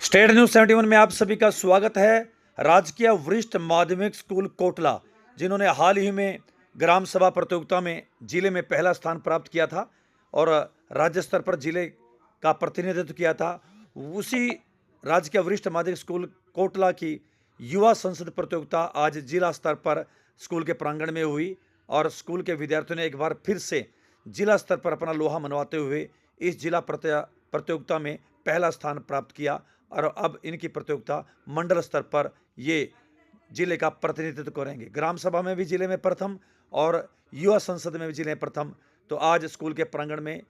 State news 71 में आप सभी का स्वागत है। राजकीय वरिष्ठ माध्यमिक स्कूल कोटला, जिन्होंने हाल ही में ग्राम सभा प्रतियोगिता में जिले में पहला स्थान प्राप्त किया था और राज्य स्तर पर जिले का प्रतिनिधित्व किया था, उसी राजकीय वरिष्ठ माध्यमिक स्कूल कोटला की युवा संसद प्रतियोगिता आज जिला स्तर पर स्कूल के प्रांगण में हुई और स्कूल के विद्यार्थियों ने एक बार फिर से जिला स्तर पर अपना लोहा मनवाते हुए इस जिला प्रतियोगिता में पहला स्थान प्राप्त किया और अब इनकी प्रतियोगिता मंडल स्तर पर ये जिले का प्रतिनिधित्व करेंगे। ग्राम सभा में भी जिले में प्रथम और युवा संसद में भी जिले में प्रथम। तो आज स्कूल के प्रांगण में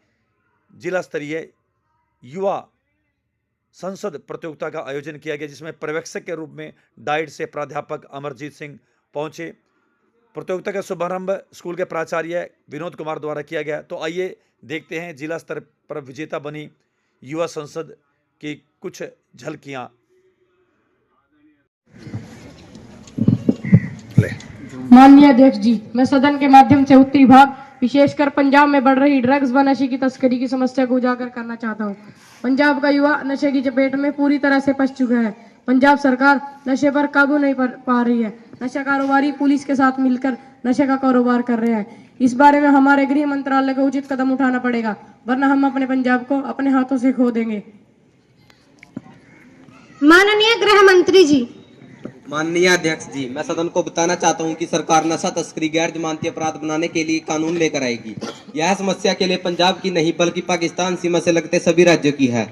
जिला स्तरीय युवा संसद प्रतियोगिता का आयोजन किया गया, जिसमें पर्यवेक्षक के रूप में डाइट से प्राध्यापक अमरजीत सिंह पहुंचे। प्रतियोगिता का शुभारंभ स्कूल के प्राचार्य विनोद कुमार द्वारा किया गया। तो आइए देखते हैं जिला स्तर पर विजेता बनी युवा संसद की कुछ झलकियां। माननीय अध्यक्ष जी, मैं सदन के माध्यम से उत्तरी भाग विशेषकर पंजाब में बढ़ रही ड्रग्स व नशे की तस्करी की समस्या को उजागर करना चाहता हूँ। पंजाब का युवा नशे की चपेट में पूरी तरह से फंस चुका है। पंजाब सरकार नशे पर काबू नहीं पा रही है। नशा कारोबारी पुलिस के साथ मिलकर नशे का कारोबार कर रहे हैं। इस बारे में हमारे गृह मंत्रालय को उचित कदम उठाना पड़ेगा, वरना हम अपने पंजाब को अपने हाथों से खो देंगे। माननीय गृह मंत्री जी। माननीय अध्यक्ष जी, मैं सदन को बताना चाहता हूं कि सरकार नशा तस्करी गैर जमानती अपराध बनाने के लिए कानून लेकर आएगी। यह समस्या के लिए पंजाब की नहीं बल्कि पाकिस्तान सीमा से लगते सभी राज्यों की है।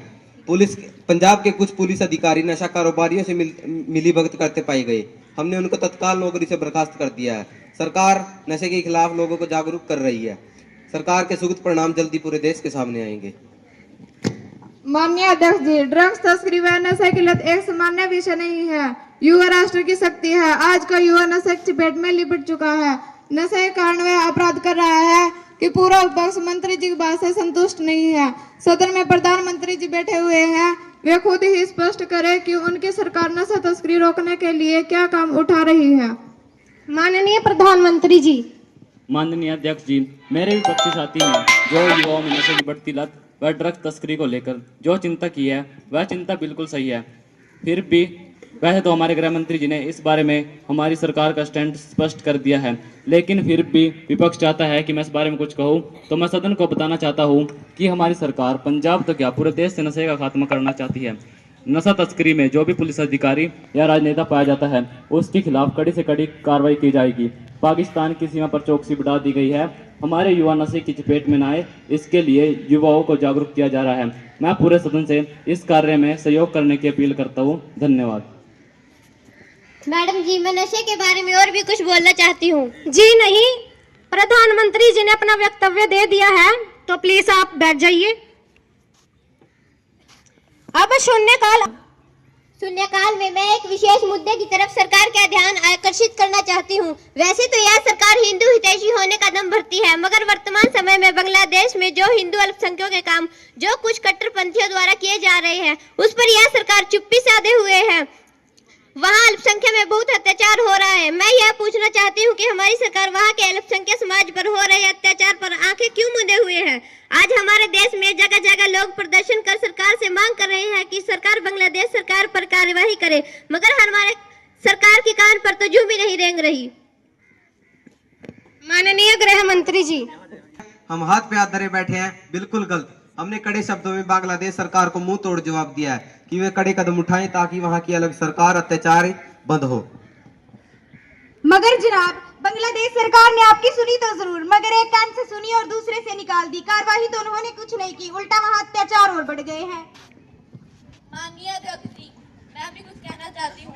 पंजाब के कुछ पुलिस अधिकारी नशा कारोबारियों से मिलीभगत करते पाए गए। हमने उनको तत्काल नौकरी से बर्खास्त कर दिया है। सरकार नशे के खिलाफ लोगों को जागरूक कर रही है। सरकार के सुखद परिणाम जल्दी पूरे देश के सामने आएंगे। माननीय अध्यक्ष जी, ड्रग्स तस्करी व नशे की लत एक सामान्य विषय नहीं है। युवा राष्ट्र की शक्ति है। आज का युवा नशे की चपेट में लिपट चुका है। नशे के कारण वह अपराध कर रहा है कि पूरा विपक्ष मंत्री जी की बात से संतुष्ट नहीं है। सदन में प्रधानमंत्री जी बैठे हुए हैं, वे खुद ही स्पष्ट करें कि उनकी सरकार नशा तस्करी रोकने के लिए क्या काम उठा रही है। माननीय प्रधानमंत्री जी। माननीय अध्यक्ष जी, मेरे विपक्षी साथी ने जो युवाओं में नशे की बढ़ती लत व ड्रग्स तस्करी को लेकर जो चिंता की है वह चिंता बिल्कुल सही है। फिर भी वैसे तो हमारे गृह मंत्री जी ने इस बारे में हमारी सरकार का स्टैंड स्पष्ट कर दिया है, लेकिन फिर भी विपक्ष चाहता है कि मैं इस बारे में कुछ कहूँ। तो मैं सदन को बताना चाहता हूँ कि हमारी सरकार पंजाब तो क्या पूरे देश से नशे का खात्मा करना चाहती है। नशा तस्करी में जो भी पुलिस अधिकारी या राजनेता पाया जाता है उसके खिलाफ कड़ी से कड़ी कार्रवाई की जाएगी। पाकिस्तान की सीमा पर चौकसी बढ़ा दी गई है। हमारे युवा नशे की चपेट में न आए, इसके लिए युवाओं को जागरूक किया जा रहा है। मैं पूरे सदन से इस कार्य में सहयोग करने की अपील करता हूँ। धन्यवाद। मैडम जी, मैं नशे के बारे में और भी कुछ बोलना चाहती हूँ। जी नहीं, प्रधानमंत्री जी ने अपना वक्तव्य दे दिया है, तो प्लीज आप बैठ जाइए। अब शून्यकाल में मैं एक विशेष मुद्दे की तरफ सरकार का ध्यान आकर्षित करना चाहती हूँ। वैसे तो यह सरकार हिंदू हितैषी होने का दम भरती है, मगर वर्तमान समय में बांग्लादेश में जो हिंदू अल्पसंख्यकों के काम जो कुछ कट्टरपंथियों द्वारा किए जा रहे हैं उस पर यह सरकार चुप्पी साधे हुए है। वहाँ अल्पसंख्यक में बहुत अत्याचार हो रहा है। मैं यह पूछना चाहती हूँ कि हमारी सरकार वहाँ के अल्पसंख्यक समाज पर हो रहे अत्याचार पर आंखें क्यों मूंदे हुए है। आज हमारे देश में जगह जगह लोग प्रदर्शन कर सरकार से मांग कर रहे हैं कि सरकार बांग्लादेश सरकार पर कार्यवाही करे, मगर हमारे सरकार की कान पर तो जूं भी नहीं रेंग रही। माननीय गृह मंत्री जी। हम हाथ पे हाथ धरे बैठे हैं, बिल्कुल गलत। हमने कड़े शब्दों में बांग्लादेश सरकार को मुंह तोड़ जवाब दिया है कि वे कड़े कदम उठाएं ताकि वहां की अलग सरकार अत्याचार बंद हो। मगर जनाब, बांग्लादेश सरकार ने आपकी सुनी तो जरूर, मगर एक कान से सुनी और दूसरे से निकाल दी। कार्रवाई तो उन्होंने कुछ नहीं की, उल्टा वहां अत्याचार और बढ़ गए हैं। माननीय अध्यक्ष जी, मैं भी कुछ कहना चाहती हूँ।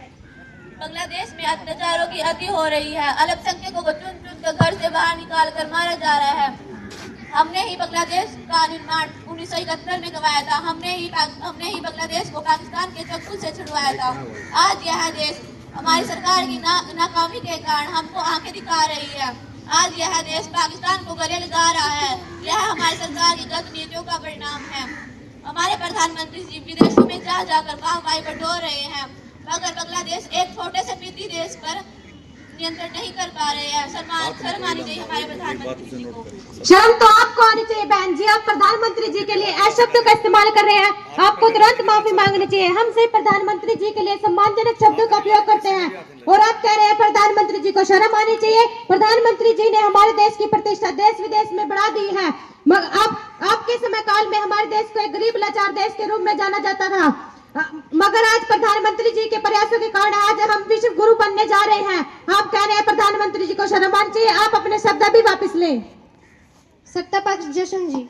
बांग्लादेश में अत्याचारों की अति हो रही है। अल्पसंख्यकों को चुन चुन कर घर से बाहर निकाल कर मारा जा रहा है। हमने ही बांग्लादेश का निर्माण 1971 में करवाया था। हमने ही बांग्लादेश को पाकिस्तान के चक्कू से छुड़वाया था। आज यह देश हमारी सरकार की नाकामी के कारण हमको आंखें दिखा रही है। आज यह देश पाकिस्तान को गले लगा रहा है। यह हमारी सरकार की गलत नीतियों का परिणाम है। हमारे प्रधानमंत्री जी विदेशों में जा जाकर काम बटोर रहे हैं, मगर बांग्लादेश एक छोटे से पिछड़ी देश पर नियंत्रण नहीं कर पा रहे हैं। शर्म आनी चाहिए हमारे प्रधानमंत्री जी को। शर्म तो आपको आनी चाहिए बहन जी, आप प्रधानमंत्री जी के लिए ऐसे शब्दों का इस्तेमाल कर रहे हैं, आपको तुरंत माफी मांगनी चाहिए। हम सिर्फ प्रधानमंत्री जी के लिए सम्मानजनक शब्दों का उपयोग करते हैं और आप कह रहे हैं प्रधानमंत्री जी को शर्म आनी चाहिए। प्रधानमंत्री जी ने हमारे देश की प्रतिष्ठा देश विदेश में बढ़ा दी है। आपके समय काल में हमारे देश को एक गरीब लाचार देश के रूप में जाना जाता था, मगर आज प्रधानमंत्री जी के प्रयासों के कारण आज हम विश्व गुरु बनने जा रहे हैं। आप कह रहे हैं प्रधानमंत्री जी को शर्म आनी चाहिए, आप अपने शब्द भी वापस लें। सत्ता पक्ष जशन जी।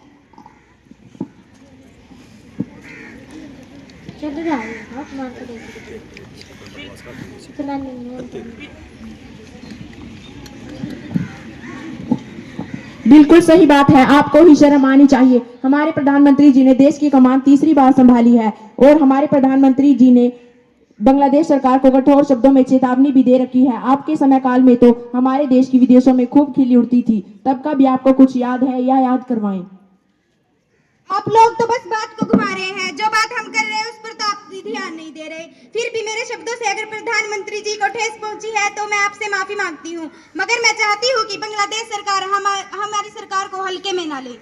बिल्कुल सही बात है, आपको ही शर्म आनी चाहिए। हमारे प्रधानमंत्री जी ने देश की कमान तीसरी बार संभाली है और हमारे प्रधानमंत्री जी ने बांग्लादेश सरकार को कठोर शब्दों में चेतावनी भी दे रखी है। आपके समय काल में तो हमारे देश की विदेशों में खूब खिल्ली उड़ती थी, तब का भी आपको कुछ याद है या याद करवाएं? आप लोग तो बस बात को घुमा रहे हैं, जो बात हम कर रहे हैं उस पर तो आप ध्यान नहीं दे रहे। फिर भी मेरे शब्दों से अगर प्रधानमंत्री जी को ठेस पहुंची है तो मैं आपसे माफी मांगती हूं, मगर मैं चाहती हूं कि बांग्लादेश सरकार हमारी सरकार को हल्के में ना ले।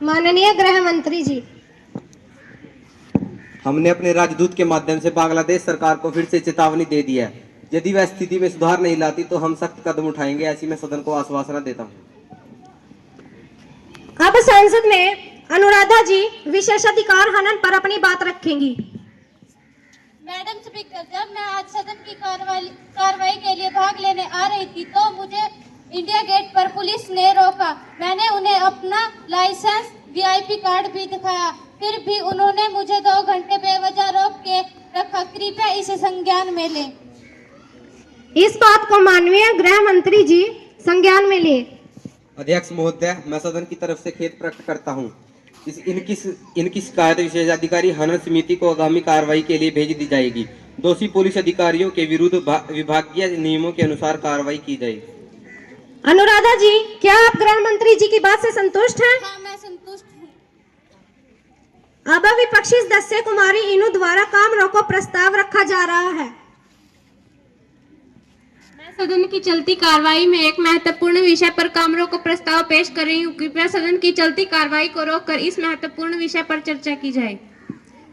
माननीय गृह मंत्री जी। हमने अपने राजदूत के माध्यम से बांग्लादेश सरकार को फिर से चेतावनी दे दी है। यदि वह स्थिति में सुधार नहीं लाती तो हम सख्त कदम उठाएंगे, ऐसी मैं सदन को आश्वासन देता हूँ। अब संसद में अनुराधा जी विशेषाधिकार हनन पर अपनी बात रखेंगी। मैडम स्पीकर, जब मैं आज सदन की कार्रवाई के लिए भाग लेने आ रही थी तो मुझे इंडिया गेट पर पुलिस ने रोका। मैंने उन्हें अपना लाइसेंस वीआईपी कार्ड भी दिखाया, फिर भी उन्होंने मुझे 2 घंटे बेवजह रोक के रखा। कृपया इसे संज्ञान में लें। इस बात को माननीय गृह मंत्री जी संज्ञान में ले। अध्यक्ष महोदय, मैं सदन की तरफ से खेद प्रकट करता हूँ। इनकी शिकायत विशेषाधिकारी हनन समिति को आगामी कार्रवाई के लिए भेज दी जाएगी। दोषी पुलिस अधिकारियों के विरुद्ध विभागीय नियमों के अनुसार कार्रवाई की जाएगी। अनुराधा जी, क्या आप गृह मंत्री जी की बात से संतुष्ट हैं? हाँ, मैं संतुष्ट हूँ। अब विपक्षी सदस्य कुमारी इनू द्वारा काम रोको प्रस्ताव रखा जा रहा है। सदन की चलती कार्रवाई में एक महत्वपूर्ण विषय पर काम रोको प्रस्ताव पेश कर रही हूँ। कृपया सदन की चलती कार्रवाई को रोककर इस महत्वपूर्ण विषय पर चर्चा की जाए।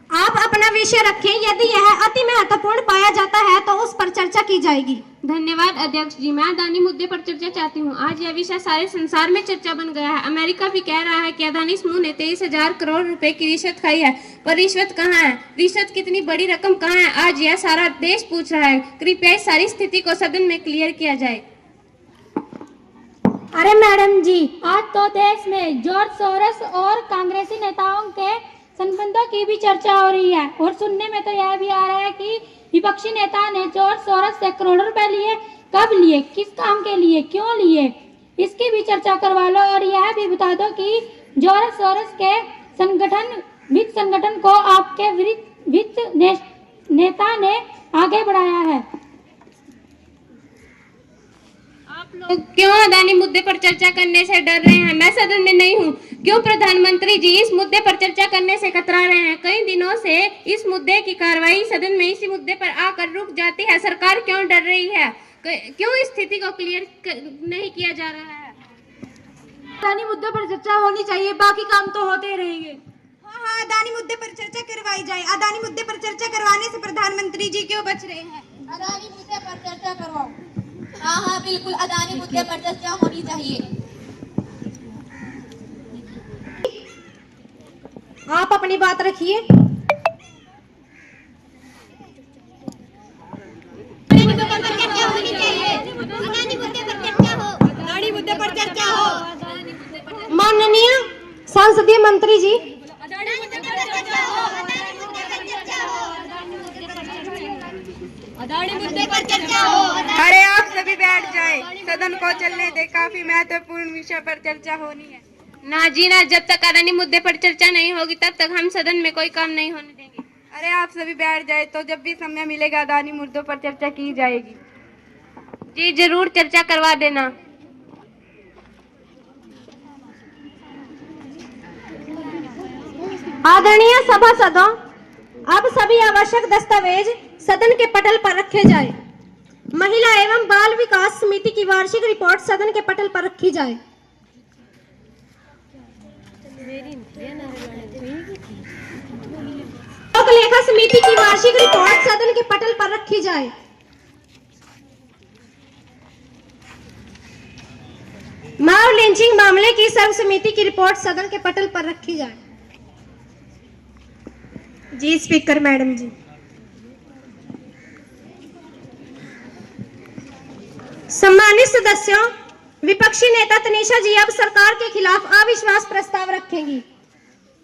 आप अपना विषय रखें, यदि यह अति महत्वपूर्ण पाया जाता है तो उस पर चर्चा की जाएगी। धन्यवाद अध्यक्ष जी। मैं अदानी मुद्दे पर चर्चा चाहती हूँ। आज यह विषय सारे संसार में चर्चा बन गया है। अमेरिका भी कह रहा है कि अदानी समूह ने 23,000 करोड़ रुपए की रिश्वत खाई है, पर रिश्वत कहाँ है? रिश्वत कितनी बड़ी रकम कहाँ है? आज यह सारा देश पूछ रहा है। कृपया इस सारी स्थिति को सदन में क्लियर किया जाए। अरे मैडम जी, आज तो देश में जॉर्ज सोरोस और कांग्रेसी नेताओं के संबंधों की भी चर्चा हो रही है और सुनने में तो यह भी आ रहा है कि विपक्षी नेता ने जॉर्ज सोरोस से करोड़ों रुपए लिए। कब लिए, किस काम के लिए, क्यों लिए, इसकी भी चर्चा करवा लो। और यह भी बता दो कि जॉर्ज सोरोस के वित्त संगठन को आपके वित्त नेता ने आगे बढ़ाया है। आप लोग क्यों अदानी मुद्दे पर चर्चा करने से डर रहे हैं? मैं सदन में नहीं हूँ। क्यों प्रधानमंत्री जी इस मुद्दे पर चर्चा करने से कतरा रहे हैं? कई दिनों से इस मुद्दे की कार्रवाई सदन में इसी मुद्दे पर आकर रुक जाती है। सरकार क्यों डर रही है? क्यों इस स्थिति को क्लियर नहीं किया जा रहा है? अदानी मुद्दे पर चर्चा होनी चाहिए, बाकी काम तो होते रहेंगे। हाँ, अदानी मुद्दे पर चर्चा करवाई जाए। अदानी मुद्दे पर चर्चा करवाने से प्रधानमंत्री जी क्यों बच रहे हैं? अदानी मुद्दे पर चर्चा करवाओ। हाँ, बिल्कुल अदानी मुद्दे पर चर्चा होनी चाहिए। आप अपनी बात रखिए। माननीय संसदीय मंत्री जी, अरे आप सभी बैठ जाएं, सदन को चलने दे। काफी महत्वपूर्ण विषय पर चर्चा होनी है। ना जी ना, जब तक अदानी मुद्दे पर चर्चा नहीं होगी तब तक हम सदन में कोई काम नहीं होने देंगे। अरे आप सभी बैठ जाए, तो जब भी समय मिलेगा अदानी मुद्दों पर चर्चा की जाएगी। जी जरूर, चर्चा करवा देना। आदरणीय सभासदों, अब सभी आवश्यक दस्तावेज सदन के पटल पर रखे जाए। महिला एवं बाल विकास समिति की वार्षिक रिपोर्ट सदन के पटल पर रखी जाए। लोक लेखा समिति की वार्षिक रिपोर्ट सदन के पटल पर रखी जाए। माओ लिंचिंग मामले की सर्व समिति की रिपोर्ट सदन के पटल पर रखी जाए। जी स्पीकर मैडम जी। सम्मानित सदस्यों, विपक्षी नेता तनीषा जी अब सरकार के खिलाफ अविश्वास प्रस्ताव रखेंगी।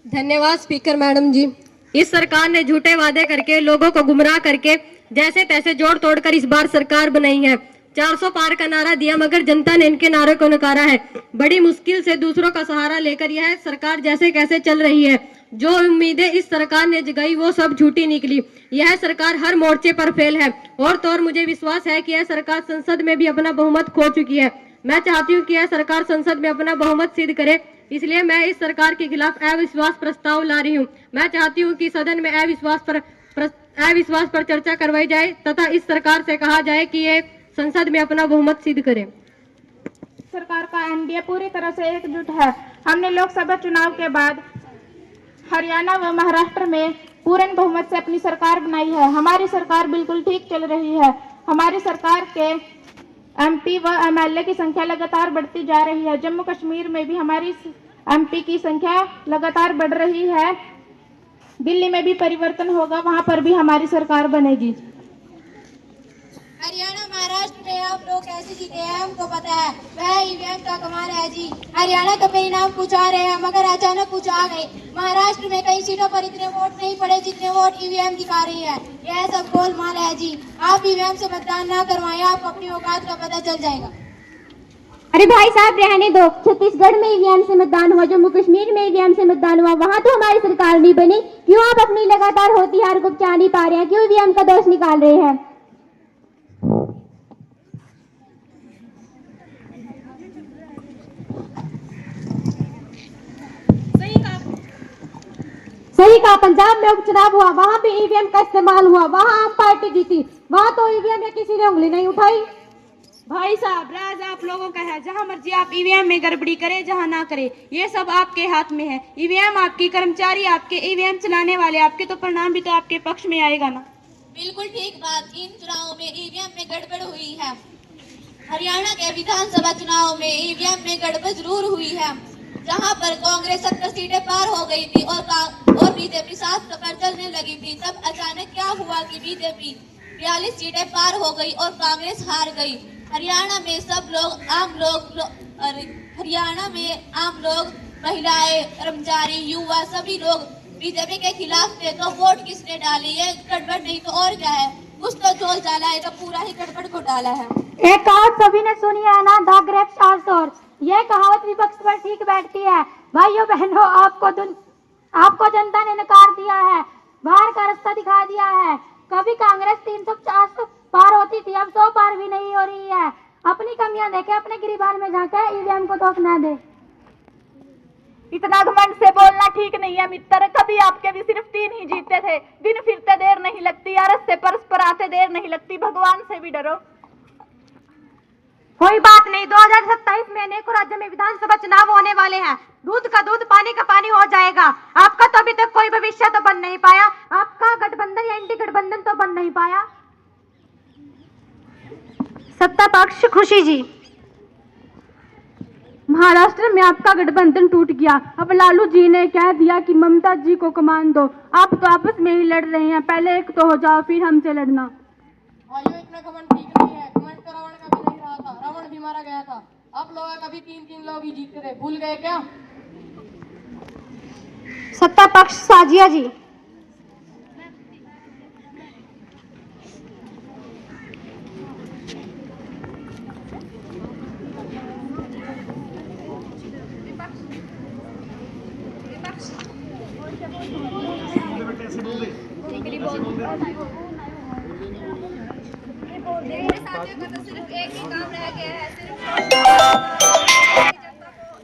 धन्यवाद स्पीकर मैडम जी। इस सरकार ने झूठे वादे करके लोगों को गुमराह करके जैसे तैसे जोड़ तोड़कर इस बार सरकार बनाई है। 400 पार का नारा दिया मगर जनता ने इनके नारे को नकारा है। बड़ी मुश्किल से दूसरों का सहारा लेकर यह सरकार जैसे कैसे चल रही है। जो उम्मीदें इस सरकार ने जगाई वो सब झूठी निकली। यह सरकार हर मोर्चे पर फेल है और तो और मुझे विश्वास है कि यह सरकार संसद में भी अपना बहुमत खो चुकी है। मैं चाहती हूँ कि यह सरकार संसद में अपना बहुमत सिद्ध करे, इसलिए मैं इस सरकार के खिलाफ अविश्वास प्रस्ताव ला रही हूँ। मैं चाहती हूँ कि सदन में अविश्वास पर चर्चा करवाई जाए तथा इस सरकार से कहा जाए कि ये संसद में अपना बहुमत सिद्ध करे। सरकार का एनडीए पूरी तरह से एकजुट है। हमने लोकसभा चुनाव के बाद हरियाणा व महाराष्ट्र में पूर्ण बहुमत से अपनी सरकार बनाई है। हमारी सरकार बिल्कुल ठीक चल रही है। हमारी सरकार के एमपी व एमएलए की संख्या लगातार बढ़ती जा रही है। जम्मू कश्मीर में भी हमारी एमपी की संख्या लगातार बढ़ रही है। दिल्ली में भी परिवर्तन होगा, वहां पर भी हमारी सरकार बनेगी। हरियाणा महाराष्ट्र में आप लोग कैसे जीते हैं हमको पता है, वह ईवीएम का कमाल है जी। हरियाणा का परिणाम कुछ आ रहे हैं मगर अचानक कुछ आ गए। महाराष्ट्र में कई सीटों पर इतने वोट नहीं पड़े जितने वोट ईवीएम दिखा रही है। यह सब गोलमाल है जी। आप ईवीएम से मतदान ना करवाएं, आपको अपनी औकात का पता चल जाएगा। अरे भाई साहब रहने दो। छत्तीसगढ़ में ईवीएम से मतदान हुआ, जम्मू कश्मीर में ईवीएम से मतदान हुआ, वहां तो हमारी सरकार नहीं बनी। क्यों आप अपनी लगातार होती हार को बचा नहीं पा रहे हैं? क्यों ईवीएम का दोष निकाल रहे हैं? सही कहा। पंजाब में उपचुनाव हुआ, वहां भी ईवीएम का इस्तेमाल हुआ, वहां आम पार्टी जीती, वहां तो ईवीएम में किसी ने उंगली नहीं उठाई। भाई साहब, राज आप लोगों का है। जहां मर्जी आप ईवीएम में गड़बड़ी करें, जहां ना करें, ये सब आपके हाथ में है। ईवीएम आपकी, कर्मचारी आपके, ईवीएम चलाने वाले आपके, तो परिणाम भी तो आपके पक्ष में आएगा ना। बिल्कुल ठीक बात। इन चुनावों में ईवीएम में गड़बड़ हुई है। हरियाणा के विधानसभा चुनाव में ईवीएम में गड़बड़ जरूर हुई है। जहां पर कांग्रेस 70 सीटें पार हो गई थी और बीजेपी 7 पर चलने लगी थी, तब अचानक क्या हुआ कि बीजेपी 42 सीटें पार हो गई और कांग्रेस हार गई। हरियाणा में आम लोग, महिलाएं, कर्मचारी, युवा सभी लोग बीजेपी के खिलाफ थे। तो वोट किसने डाली? ये गड़बड़ नहीं तो और क्या है? कुछ तो झोल डाला है, तो पूरा ही गड़बड़ घोटाला है। एक कहावत सभी ने सुनी है ना, द ग्रेप्स आर सोर। यह कहावत विपक्ष पर ठीक बैठती है। भाइयों बहनों, आपको जनता ने नकार दिया है, बाहर का रास्ता दिखा दिया है। कभी कांग्रेस 350 पार होती थी, अब 100 पार भी नहीं हो रही है। अपनी कमियां देखे, अपने गिरिबान में जाके ईवीएम को दोष न दे। इतना घमंड से बोलना ठीक नहीं है मित्र। कभी आपके भी सिर्फ 3 ही जीते थे। दिन फिरते देर नहीं लगती, अरस से परस पर आते देर नहीं लगती। भगवान से भी डरो। कोई बात नहीं, 2027 में अनेकों राज्यों में विधानसभा चुनाव होने वाले हैं। दूध का दूध, पानी का पानी हो जाएगा। आपका तो अभी तक कोई भविष्य तो बन नहीं पाया। आपका गठबंधन या एंटी गठबंधन तो बन नहीं पाया। सत्ता पक्ष खुशी जी। महाराष्ट्र में आपका गठबंधन टूट गया। अब लालू जी ने कह दिया कि ममता जी को कमान दो। आप तो आपस में ही लड़ रहे हैं। पहले एक तो हो जाओ, फिर हमसे लड़ना। भाइयों, इतना घमंड ठीक नहीं है। घमंड तो रावण का भी नहीं रहा था। रावण भी मारा गया था। आप लोग कभी 3 लोग ही जीतते थे, भूल गए क्या? सत्ता पक्ष साजिया जी। साथियों का तो सिर्फ एक ही काम रह गया है,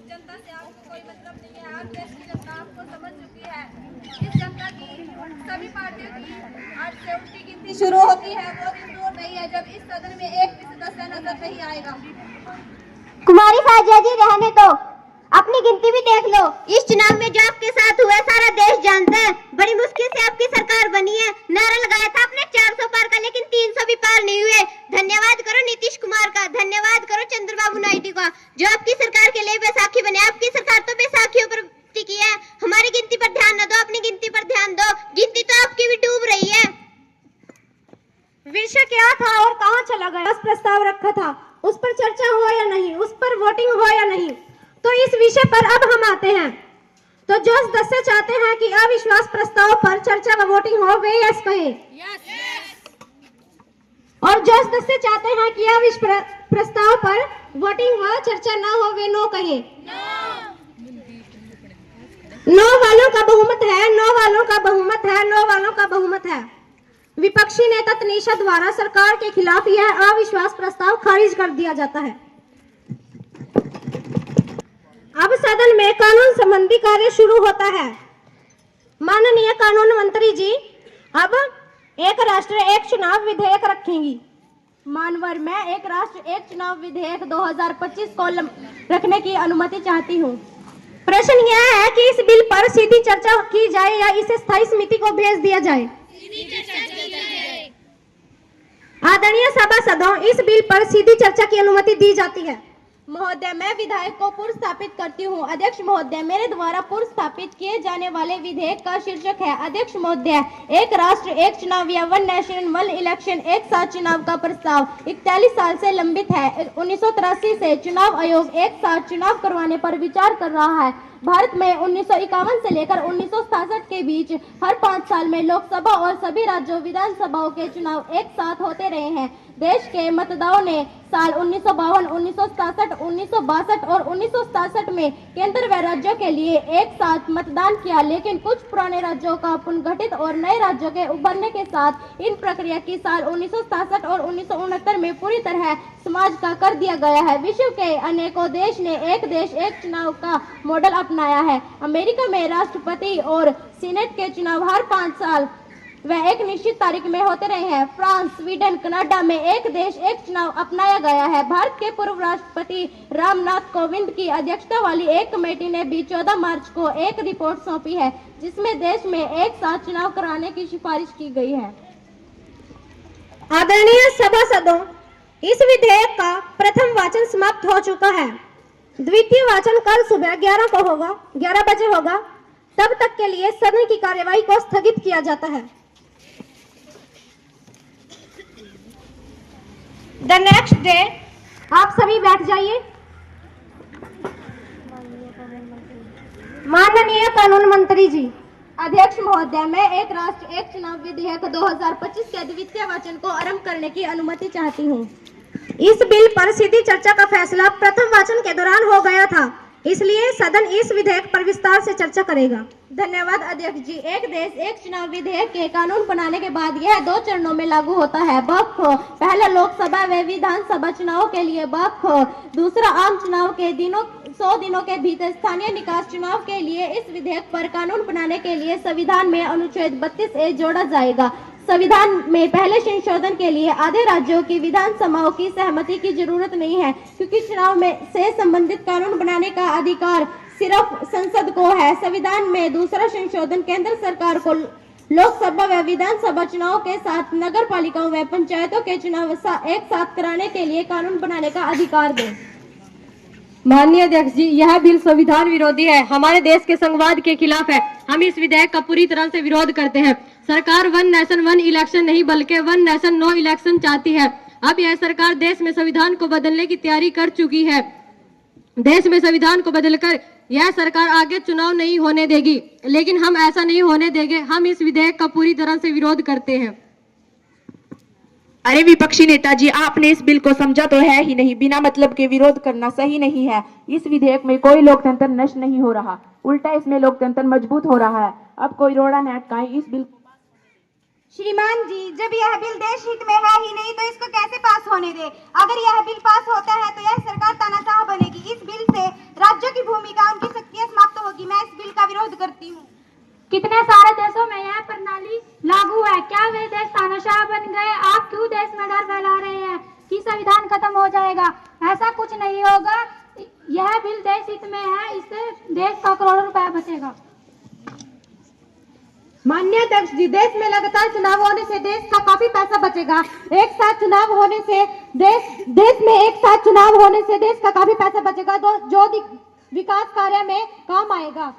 जनता से आपको कोई मतलब नहीं है। आप देश की जनता आपको समझ चुकी है। इस जनता की सभी पार्टी आज से उनकी गिनती शुरू होती है, वो दिन दूर नहीं है जब इस सदन में एक भी सदस्य नजर नहीं आएगा। कुमारी फाजिया जी रहने दो, अपनी गिनती भी देख लो। इस चुनाव में जो आपके साथ हुआ सारा देश जानता है। बड़ी मुश्किल से आपकी सरकार बनी है। नारा लगाया था आपने 400 पार का, लेकिन 300 भी पार नहीं हुए। धन्यवाद करो नीतीश कुमार का, धन्यवाद करो चंद्रबाबू नायडू का, जो आपकी सरकार के लिए बैसाखी बने। आपकी सरकार तो बैसाखियों पर टिकी है। हमारी गिनती पर ध्यान न दो, अपनी गिनती पर ध्यान दो। गिनती तो आपकी भी डूब रही है। विषय क्या था और कहाँ चला गया? प्रस्ताव रखा था, उस पर चर्चा हुआ या नहीं, उस पर वोटिंग हुआ या नहीं। तो इस विषय पर अब हम आते हैं। तो जो सदस्य चाहते हैं कि अविश्वास प्रस्ताव पर चर्चा व वोटिंग हो, वे यस कहें। और जो सदस्य चाहते हैं कि अविश्वास प्रस्ताव पर वोटिंग व चर्चा न हो, वे नो कहें। नो वालों का बहुमत है, नो वालों का बहुमत है, नो वालों का बहुमत है। विपक्षी नेता तनीषा द्वारा सरकार के खिलाफ यह अविश्वास प्रस्ताव खारिज कर दिया जाता है। अब सदन में कानून संबंधी कार्य शुरू होता है। माननीय कानून मंत्री जी अब एक राष्ट्र एक चुनाव विधेयक रखेंगी। मानवर मैं एक राष्ट्र एक चुनाव विधेयक 2025 को रखने की अनुमति चाहती हूँ। प्रश्न यह है कि इस बिल पर सीधी चर्चा की जाए या इसे स्थायी समिति को भेज दिया जाए। आदरणीय सभासदों, इस बिल पर सीधी चर्चा की अनुमति दी जाती है। महोदय, मैं विधेयक को पूर्व स्थापित करती हूँ। अध्यक्ष महोदय, मेरे द्वारा पूर्व स्थापित किए जाने वाले विधेयक का शीर्षक है अध्यक्ष महोदय, एक राष्ट्र एक चुनाव या वन नेशन वन इलेक्शन एक साथ चुनाव का प्रस्ताव 41 साल से लंबित है। 1983 से चुनाव आयोग एक साथ चुनाव करवाने पर विचार कर रहा है। भारत में 1951 से लेकर 1967 के बीच हर 5 साल में लोकसभा और सभी राज्यों विधानसभाओं के चुनाव एक साथ होते रहे हैं। देश के मतदाताओं ने साल 1952, 1967, 1962 और 1967 में केंद्र व राज्यों के लिए एक साथ मतदान किया, लेकिन कुछ पुराने राज्यों का पुनर्गठित और नए राज्यों के उभरने के साथ इन प्रक्रिया की साल 1967 और 1969 में पूरी तरह समाज का कर दिया गया है। विश्व के अनेकों देश ने एक देश एक चुनाव का मॉडल अपनाया है। अमेरिका में राष्ट्रपति और सीनेट के चुनाव हर 5 साल व एक निश्चित तारीख में होते रहे हैं। फ्रांस, स्वीडन, कनाडा में एक देश एक चुनाव अपनाया गया है। भारत के पूर्व राष्ट्रपति रामनाथ कोविंद की अध्यक्षता वाली एक कमेटी ने भी 14 मार्च को एक रिपोर्ट सौंपी है, जिसमें देश में एक साथ चुनाव कराने की सिफारिश की गई है। आदरणीय सभासदों, इस विधेयक का प्रथम वाचन समाप्त हो चुका है। द्वितीय वाचन कल सुबह 11 बजे होगा। तब तक के लिए सदन की कार्यवाही को स्थगित किया जाता है। द नेक्स्ट डे, आप सभी बैठ जाइए। माननीय कानून मंत्री जी। अध्यक्ष महोदय, मैं एक राष्ट्र एक चुनाव विधेयक 2025 के द्वितीय वाचन को आरंभ करने की अनुमति चाहती हूँ। इस बिल पर सीधी चर्चा का फैसला प्रथम वाचन के दौरान हो गया था, इसलिए सदन इस विधेयक पर विस्तार से चर्चा करेगा। धन्यवाद अध्यक्ष जी। एक देश एक चुनाव विधेयक के कानून बनाने के बाद यह 2 चरणों में लागू होता है। पहला लोकसभा व विधानसभा चुनाव के लिए दूसरा आम चुनाव के 100 दिनों के भीतर स्थानीय निकाय चुनाव के लिए। इस विधेयक पर कानून बनाने के लिए संविधान में अनुच्छेद 32A जोड़ा जाएगा। संविधान में पहले संशोधन के लिए आधे राज्यों की विधानसभाओं की सहमति की जरूरत नहीं है, क्योंकि चुनाव में से संबंधित कानून बनाने का अधिकार सिर्फ संसद को है। संविधान में दूसरा संशोधन केंद्र सरकार को लोकसभा व विधानसभा चुनाव के साथ नगर पालिकाओं व पंचायतों के चुनाव एक साथ कराने के लिए कानून बनाने का अधिकार दे। माननीय अध्यक्ष जी, यह बिल संविधान विरोधी है, हमारे देश के संघवाद के खिलाफ है। हम इस विधेयक का पूरी तरह से विरोध करते हैं। सरकार वन नेशन वन इलेक्शन नहीं बल्कि वन नेशन नो इलेक्शन चाहती है। अब यह सरकार देश में संविधान को बदलने की तैयारी कर चुकी है। देश में संविधान को बदलकर यह सरकार आगे चुनाव नहीं होने देगी, लेकिन हम ऐसा नहीं होने देंगे। हम इस विधेयक का पूरी तरह से विरोध करते हैं। अरे विपक्षी नेताजी, आपने इस बिल को समझा तो है ही नहीं। बिना मतलब के विरोध करना सही नहीं है। इस विधेयक में कोई लोकतंत्र नष्ट नहीं हो रहा, उल्टा इसमें लोकतंत्र मजबूत हो रहा है। अब कोई रोड़ा न अटकाएं इस बिल। श्रीमान जी, जब यह बिल देश हित में है ही नहीं तो इसको कैसे पास होने दे? अगर यह बिल पास होता है तो यह सरकार तानाशाह बनेगी। इस बिल से राज्यों की भूमिका, उनकी शक्तियां समाप्त होगी। मैं इस बिल का विरोध करती हूँ। कितने सारे देशों में यह प्रणाली लागू है। क्या वे देश तानाशाह बन गए? आप क्यों देश में डर फैला रहे हैं कि संविधान खत्म हो जाएगा? ऐसा कुछ नहीं होगा। यह बिल देश हित में है, इससे देश का करोड़ों रुपया बचेगा। माननीय अध्यक्ष जी, देश में लगातार चुनाव होने से देश का काफी पैसा बचेगा। एक साथ चुनाव होने से देश में एक साथ चुनाव होने से देश का काफी पैसा बचेगा, जो विकास कार्य में काम आएगा।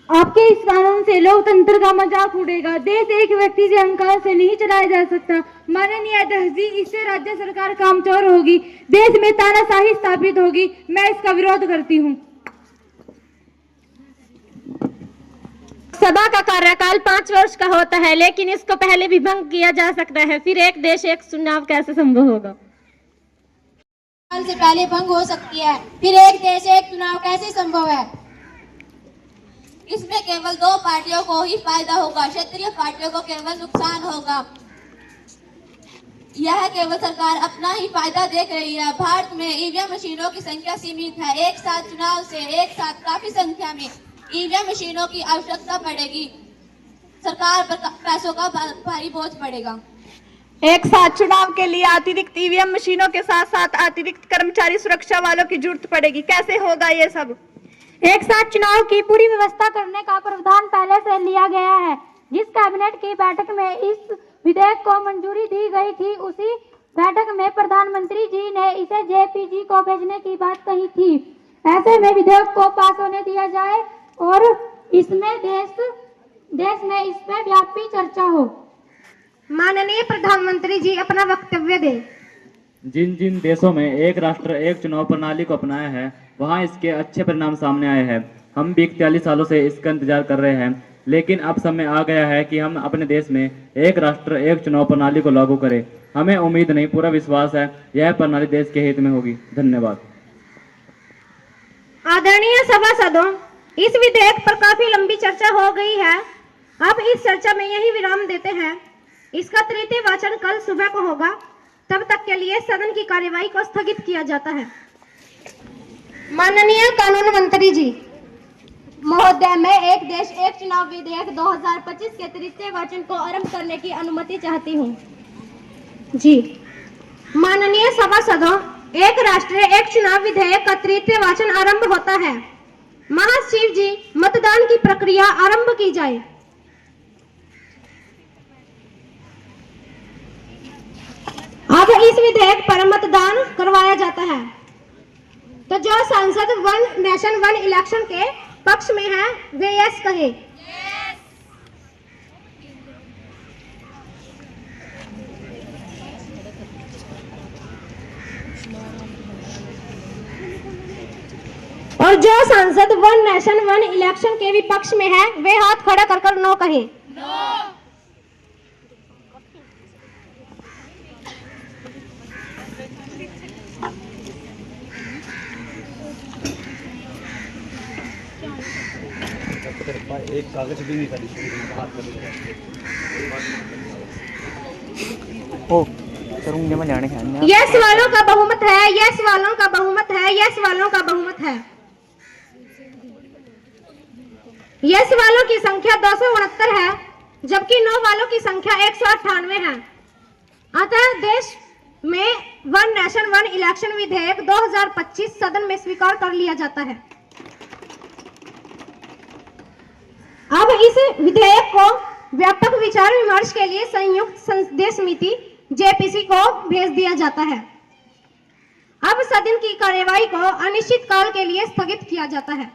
आपके इस कानून से लोकतंत्र का मजाक उड़ेगा। देश एक व्यक्ति से अहंकार से नहीं चलाया जा सकता। माननीय अध्यक्ष जी, इससे राज्य सरकार कामचोर होगी, देश में तानाशाही स्थापित होगी। मैं इसका विरोध करती हूँ। सभा का कार्यकाल 5 वर्ष का होता है, लेकिन इसको पहले भी भंग किया जा सकता है। फिर एक देश एक चुनाव कैसे संभव होगा? साल से पहले भंग हो सकती है, फिर एक देश एक चुनाव कैसे संभव है? इसमें केवल 2 पार्टियों को ही फायदा होगा, क्षेत्रीय पार्टियों को केवल नुकसान होगा। यह केवल सरकार अपना ही फायदा देख रही है। भारत में ईवीएम मशीनों की संख्या सीमित है। एक साथ चुनाव से एक साथ काफी संख्या में ईवीएम मशीनों की आवश्यकता पड़ेगी। सरकार पर पैसों का भारी बोझ पड़ेगा। एक साथ चुनाव के लिए अतिरिक्त ईवीएम मशीनों के साथ साथ अतिरिक्त कर्मचारी सुरक्षा वालों की जरूरत पड़ेगी। कैसे होगा ये सब? एक साथ चुनाव की पूरी व्यवस्था करने का प्रावधान पहले से लिया गया है। जिस कैबिनेट की बैठक में इस विधेयक को मंजूरी दी गई थी, उसी बैठक में प्रधानमंत्री जी ने इसे जेपीजी को भेजने की बात कही थी। ऐसे में विधेयक को पास होने दिया जाए और इसमें देश में इस पर व्यापी चर्चा हो। माननीय प्रधानमंत्री जी अपना वक्तव्य दें। जिन जिन देशों में एक राष्ट्र एक चुनाव प्रणाली को अपनाया है, वहां इसके अच्छे परिणाम सामने आए हैं। हम भी 41 सालों से इसका इंतजार कर रहे हैं, लेकिन अब समय आ गया है कि हम अपने देश में एक राष्ट्र एक चुनाव प्रणाली को लागू करें। हमें उम्मीद नहीं, पूरा विश्वास है यह प्रणाली देश के हित में होगी। धन्यवाद। आदरणीय सभासदों, इस विधेयक पर काफी लंबी चर्चा हो गई है। अब इस चर्चा में यही विराम देते हैं। इसका तृतीय वाचन कल सुबह को होगा। तब तक के लिए सदन की कार्यवाही को स्थगित किया जाता है। माननीय कानून मंत्री जी महोदय, मैं एक देश एक चुनाव विधेयक 2025 के तृतीय वाचन को आरंभ करने की अनुमति चाहती हूँ। जी, माननीय सभासदों, एक राष्ट्र एक चुनाव विधेयक का तृतीय वाचन आरंभ होता है। महासचिव जी, मतदान की प्रक्रिया आरंभ की जाए। अब इस विधेयक पर मतदान करवाया जाता है। तो जो सांसद वन नेशन वन इलेक्शन के पक्ष में है वे यस कहे। और जो सांसद वन नेशन वन इलेक्शन के विपक्ष में है वे हाथ खड़ा कर नो कहे। एक कागज भी नहीं था। यस वालों का बहुमत है, यस वालों का बहुमत है, यस वालों का बहुमत है। यस वालों की संख्या 269 है, जबकि नो वालों की संख्या 198 है। अतः देश में वन नेशन वन इलेक्शन विधेयक 2025 सदन में स्वीकार कर लिया जाता है। अब इस विधेयक को व्यापक विचार विमर्श के लिए संयुक्त संसदीय समिति जेपीसी को भेज दिया जाता है। अब सदन की कार्यवाही को अनिश्चित काल के लिए स्थगित किया जाता है।